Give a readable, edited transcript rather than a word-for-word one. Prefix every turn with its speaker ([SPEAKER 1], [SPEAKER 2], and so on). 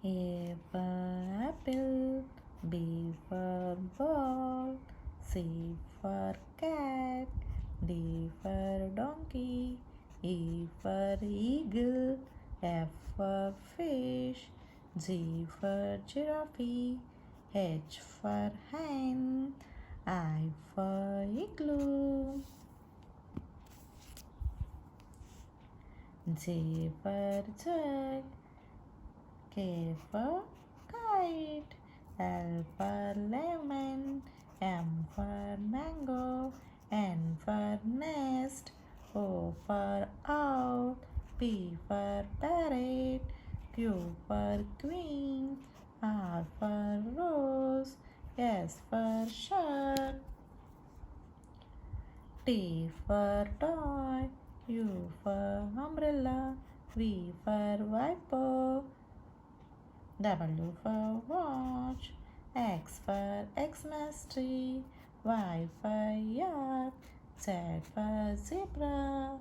[SPEAKER 1] A for apple, B for ball, C for cat, D for donkey, E for eagle, F for fish, G for giraffe, H for hen, I for igloo. J for jug, K for kite, L for lemon, M for mango, N for nest, O for owl, P for parrot, Q for queen, R for rose, S for shirt, T for toy, U for umbrella, V for viper, W for watch, X for Xmas tree, Y for yak, Z for zebra.